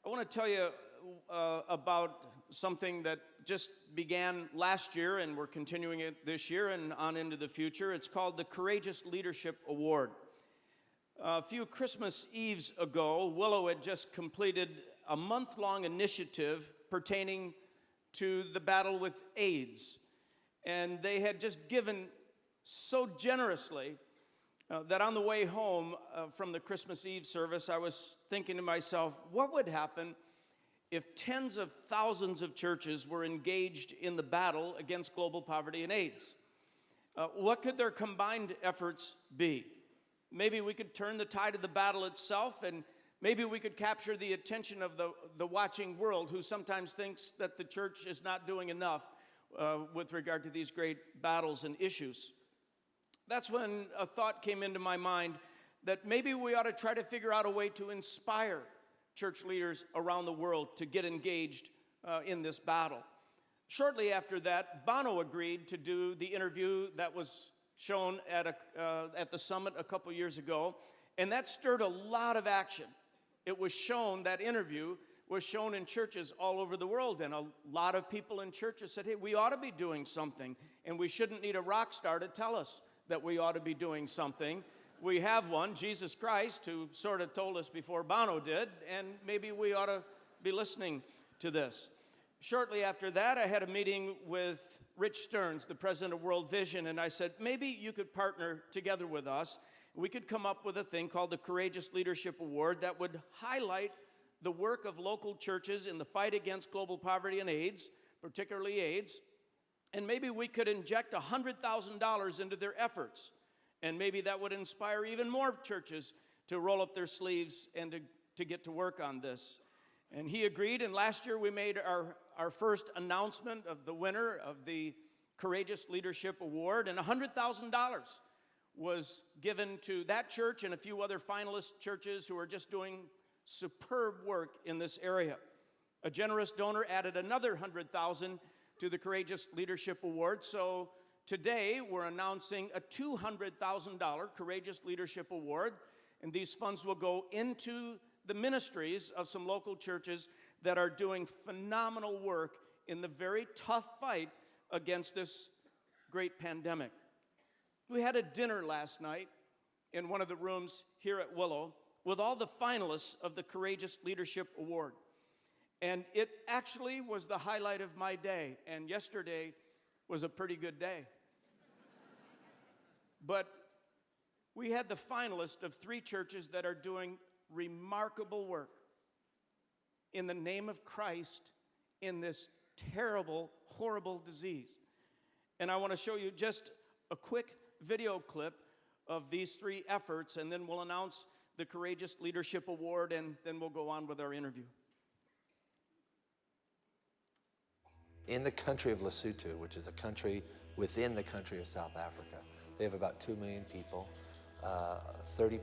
I want to tell you about something that just began last year, and we're continuing it this year and on into the future. It's called the Courageous Leadership Award. A few Christmas Eves ago, Willow had just completed a month-long initiative pertaining to the battle with AIDS. And they had just given so generously that on the way home from the Christmas Eve service, I was thinking to myself, what would happen if tens of thousands of churches were engaged in the battle against global poverty and AIDS? What could their combined efforts be? Maybe we could turn the tide of the battle itself, and maybe we could capture the attention of the watching world, who sometimes thinks that the church is not doing enough with regard to these great battles and issues. That's when a thought came into my mind that maybe we ought to try to figure out a way to inspire church leaders around the world to get engaged in this battle. Shortly after that, Bono agreed to do the interview that was shown at the summit a couple years ago, and that stirred a lot of action. It was shown, that interview was shown in churches all over the world, and a lot of people in churches said, hey, we ought to be doing something, and we shouldn't need a rock star to tell us that we ought to be doing something. We have one, Jesus Christ, who sort of told us before Bono did, and maybe we ought to be listening to this. Shortly after that, I had a meeting with Rich Stearns, the president of World Vision, and I said, maybe you could partner together with us. We could come up with a thing called the Courageous Leadership Award that would highlight the work of local churches in the fight against global poverty and AIDS, particularly AIDS, and maybe we could inject $100,000 into their efforts, and maybe that would inspire even more churches to roll up their sleeves and to get to work on this. And he agreed, and last year we made our first announcement of the winner of the Courageous Leadership Award, and $100,000 was given to that church and a few other finalist churches who are just doing superb work in this area. A generous donor added another $100,000 to the Courageous Leadership Award. So today we're announcing a $200,000 Courageous Leadership Award, and these funds will go into the ministries of some local churches that are doing phenomenal work in the very tough fight against this great pandemic. We had a dinner last night in one of the rooms here at Willow with all the finalists of the Courageous Leadership Award. And it actually was the highlight of my day, and yesterday was a pretty good day. But we had the finalists of 3 churches that are doing remarkable work in the name of Christ in this terrible, horrible disease. And I want to show you just a quick video clip of these 3 efforts, and then we'll announce the Courageous Leadership Award, and then we'll go on with our interview. In the country of Lesotho, which is a country within the country of South Africa, they have about 2 million people, 30%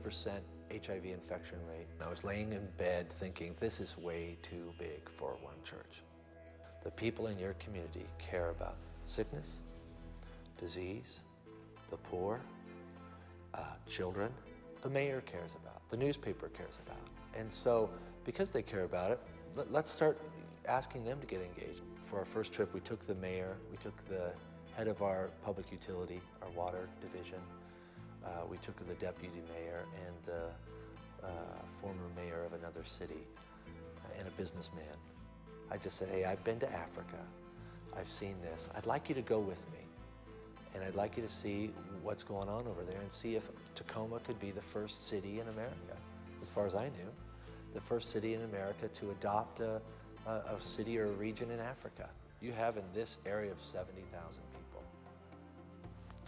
HIV infection rate. I was laying in bed thinking, this is way too big for one church. The people in your community care about sickness, disease, the poor, children. The mayor cares about, the newspaper cares about. And so, because they care about it, let's start asking them to get engaged. For our first trip, we took the mayor, we took the head of our public utility, our water division, we took the deputy mayor and the former mayor of another city and a businessman. I just said, hey, I've been to Africa, I've seen this, I'd like you to go with me. And I'd like you to see what's going on over there and see if Tacoma could be the first city in America, as far as I knew, the first city in America to adopt a city or a region in Africa. You have in this area of 70,000 people,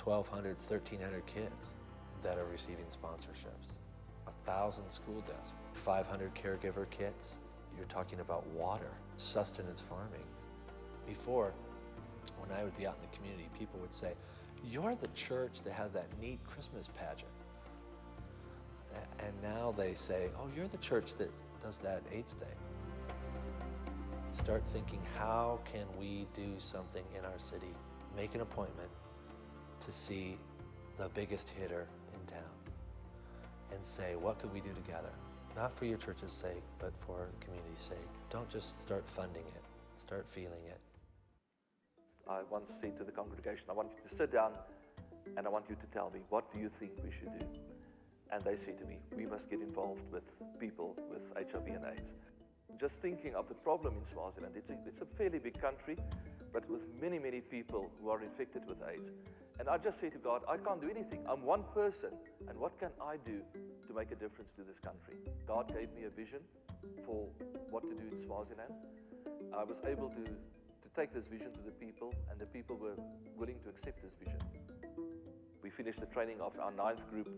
1,200, 1,300 kids that are receiving sponsorships, 1,000 school desks, 500 caregiver kits. You're talking about water, sustenance farming. Before, when I would be out in the community, people would say, you're the church that has that neat Christmas pageant. And now they say, oh, you're the church that does that AIDS thing. Start thinking, how can we do something in our city? Make an appointment to see the biggest hitter in town and say, what could we do together? not for your church's sake, but for the community's sake. Don't just start funding it, start feeling it. I once said to the congregation, I want you to sit down and I want you to tell me, what do you think we should do? And they said to me, we must get involved with people with HIV and AIDS. Just thinking of the problem in Swaziland, it's a fairly big country, but with many, many people who are infected with AIDS. And I just say to God, I can't do anything. I'm one person, and what can I do to make a difference to this country? God gave me a vision for what to do in Swaziland. I was able to take this vision to the people, and the people were willing to accept this vision. We finished the training of our 9th group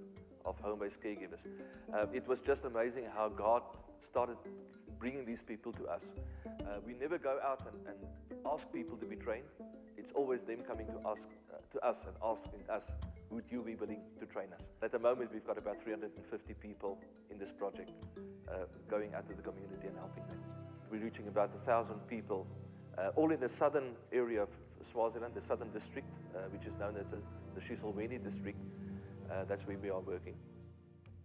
of home-based caregivers. It was just amazing how God started bringing these people to us. We never go out and ask people to be trained. It's always them coming to us and asking us, would you be willing to train us? At the moment, we've got about 350 people in this project going out to the community and helping them. We're reaching about 1,000 people, all in the southern area of Swaziland, the southern district, which is known as the Shiselweni district. That's where we are working.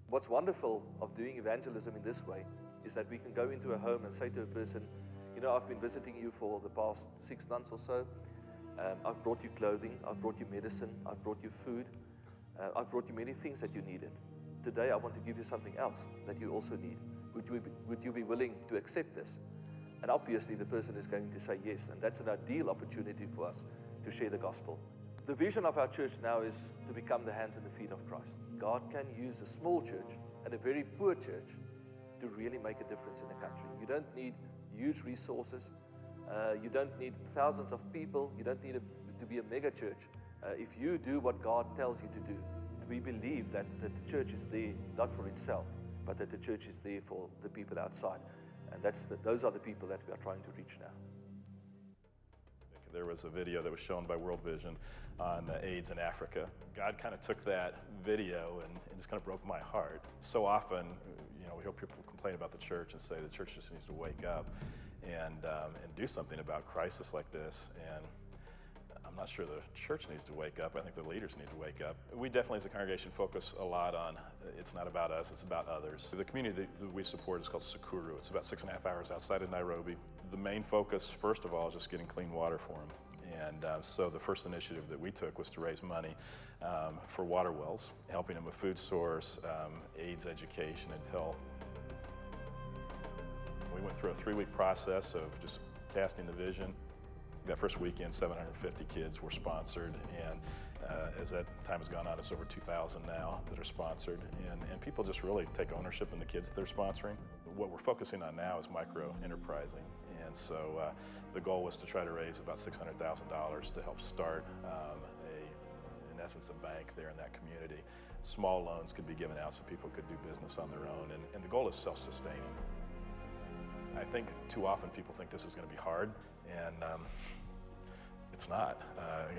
What's wonderful of doing evangelism in this way is that we can go into a home and say to a person, you know, I've been visiting you for the past 6 months or so. I've brought you clothing, I've brought you medicine, I've brought you food, I've brought you many things that you needed. Today I want to give you something else that you also need. Would you be willing to accept this? And obviously the person is going to say yes, and that's an ideal opportunity for us to share the gospel. The vision of our church now is to become the hands and the feet of Christ. God can use a small church and a very poor church to really make a difference in the country. You don't need huge resources. You don't need thousands of people. You don't need to be a mega church. If you do what God tells you to do, we believe that the church is there not for itself, but that the church is there for the people outside. And those are the people that we are trying to reach now. There was a video that was shown by World Vision on AIDS in Africa. God kind of took that video and just kind of broke my heart. So often, you know, we hear people complain about the church and say the church just needs to wake up and do something about crisis like this. And I'm not sure the church needs to wake up. I think the leaders need to wake up. We definitely as a congregation focus a lot on it's not about us, it's about others. The community that we support is called Sekuru. It's about 6.5 hours outside of Nairobi. The main focus, first of all, is just getting clean water for them. And so the first initiative that we took was to raise money for water wells, helping them with food source, AIDS education, and health. We went through a 3-week process of just casting the vision. That first weekend, 750 kids were sponsored, and as that time has gone on, it's over 2,000 now that are sponsored, and people just really take ownership in the kids that they're sponsoring. What we're focusing on now is micro-enterprising, and so the goal was to try to raise about $600,000 to help start in essence, a bank there in that community. Small loans could be given out so people could do business on their own, and the goal is self-sustaining. I think too often people think this is going to be hard, and it's not.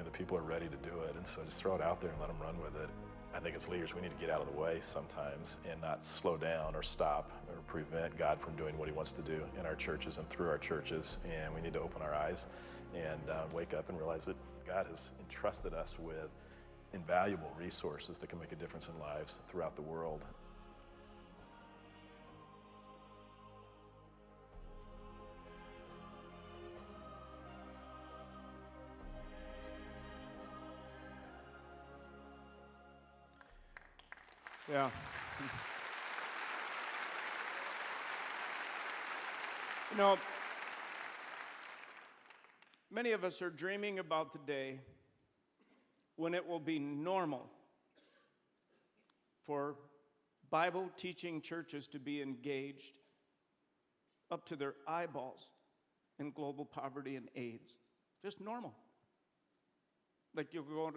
The people are ready to do it, and so just throw it out there and let them run with it. I think as leaders we need to get out of the way sometimes and not slow down or stop or prevent God from doing what he wants to do in our churches and through our churches, and we need to open our eyes and wake up and realize that God has entrusted us with invaluable resources that can make a difference in lives throughout the world. Yeah. You know, many of us are dreaming about the day when it will be normal for Bible teaching churches to be engaged up to their eyeballs in global poverty and AIDS. Just normal. Like you'll go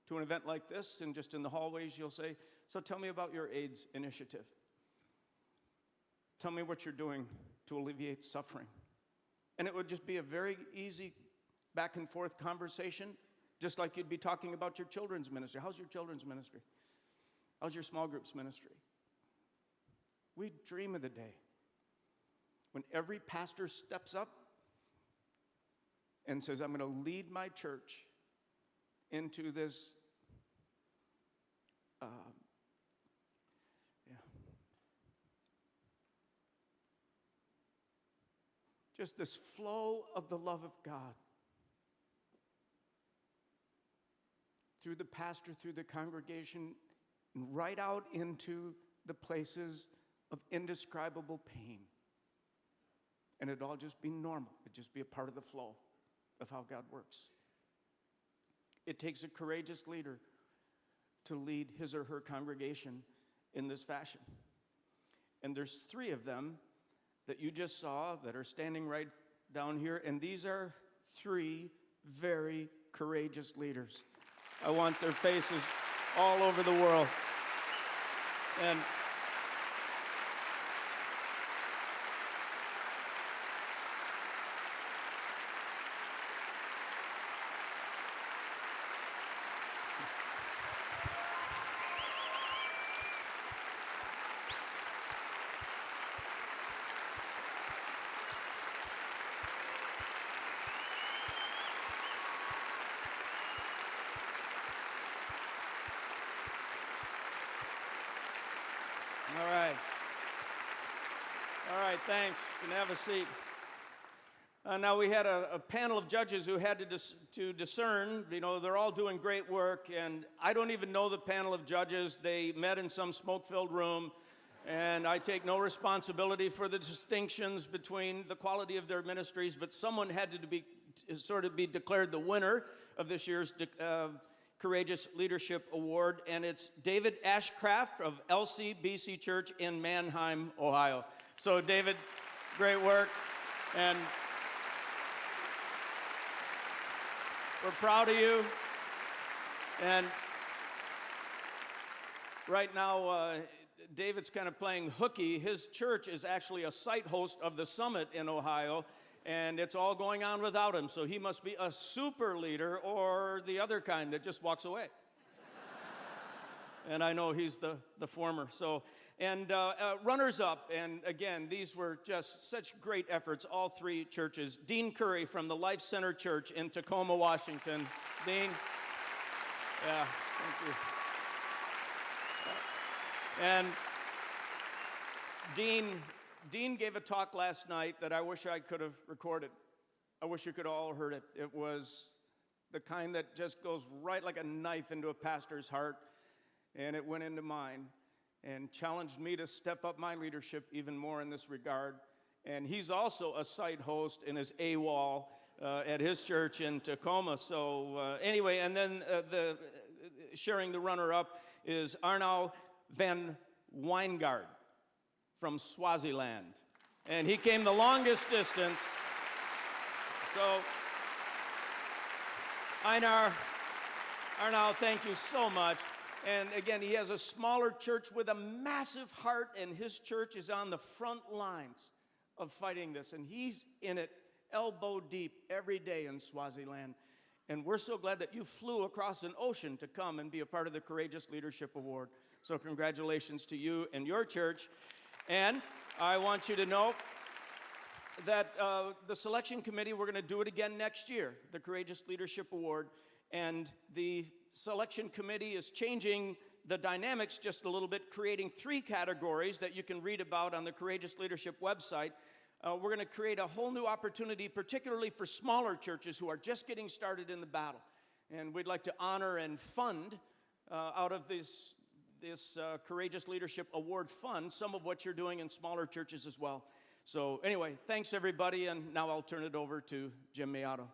to an event like this, and just in the hallways you'll say, so tell me about your AIDS initiative. Tell me what you're doing to alleviate suffering. And it would just be a very easy back and forth conversation, just like you'd be talking about your children's ministry. How's your children's ministry? How's your small groups ministry? We dream of the day when every pastor steps up and says, I'm going to lead my church into this just this flow of the love of God through the pastor, through the congregation, and right out into the places of indescribable pain. And it'd all just be normal. It'd just be a part of the flow of how God works. It takes a courageous leader to lead his or her congregation in this fashion. And there's 3 of them that you just saw that are standing right down here, and these are 3 very courageous leaders. I want their faces all over the world. And All right, thanks. You can have a seat. Now we had a panel of judges who had to discern. You know, they're all doing great work, and I don't even know the panel of judges. They met in some smoke-filled room, and I take no responsibility for the distinctions between the quality of their ministries, but someone had to be declared the winner of this year's Courageous Leadership Award, and it's David Ashcraft of LCBC Church in Mannheim, Ohio. So David, great work, and we're proud of you. And right now, David's kind of playing hooky. His church is actually a site host of the summit in Ohio, and it's all going on without him. So he must be a super leader or the other kind that just walks away. And I know he's the former. So, and runners up, and again, these were just such great efforts, all 3 churches. Dean Curry from the Life Center Church in Tacoma, Washington. Dean, yeah, thank you. And Dean gave a talk last night that I wish I could have recorded. I wish you could all have heard it. It was the kind that just goes right like a knife into a pastor's heart, and it went into mine and challenged me to step up my leadership even more in this regard. And he's also a site host in his AWOL at his church in Tacoma. So anyway, and then sharing the runner-up is Arnau van Wyngaard from Swaziland. And he came the longest distance. So, Arnau, thank you so much. And again, he has a smaller church with a massive heart, and his church is on the front lines of fighting this. And he's in it elbow deep every day in Swaziland. And we're so glad that you flew across an ocean to come and be a part of the Courageous Leadership Award. So congratulations to you and your church. And I want you to know that the selection committee, we're going to do it again next year, the Courageous Leadership Award. And the selection committee is changing the dynamics just a little bit, creating 3 categories that you can read about on the Courageous Leadership website. We're going to create a whole new opportunity, particularly for smaller churches who are just getting started in the battle. And we'd like to honor and fund out of this Courageous Leadership Award fund some of what you're doing in smaller churches as well. So anyway, thanks everybody, and now I'll turn it over to Jim Miato.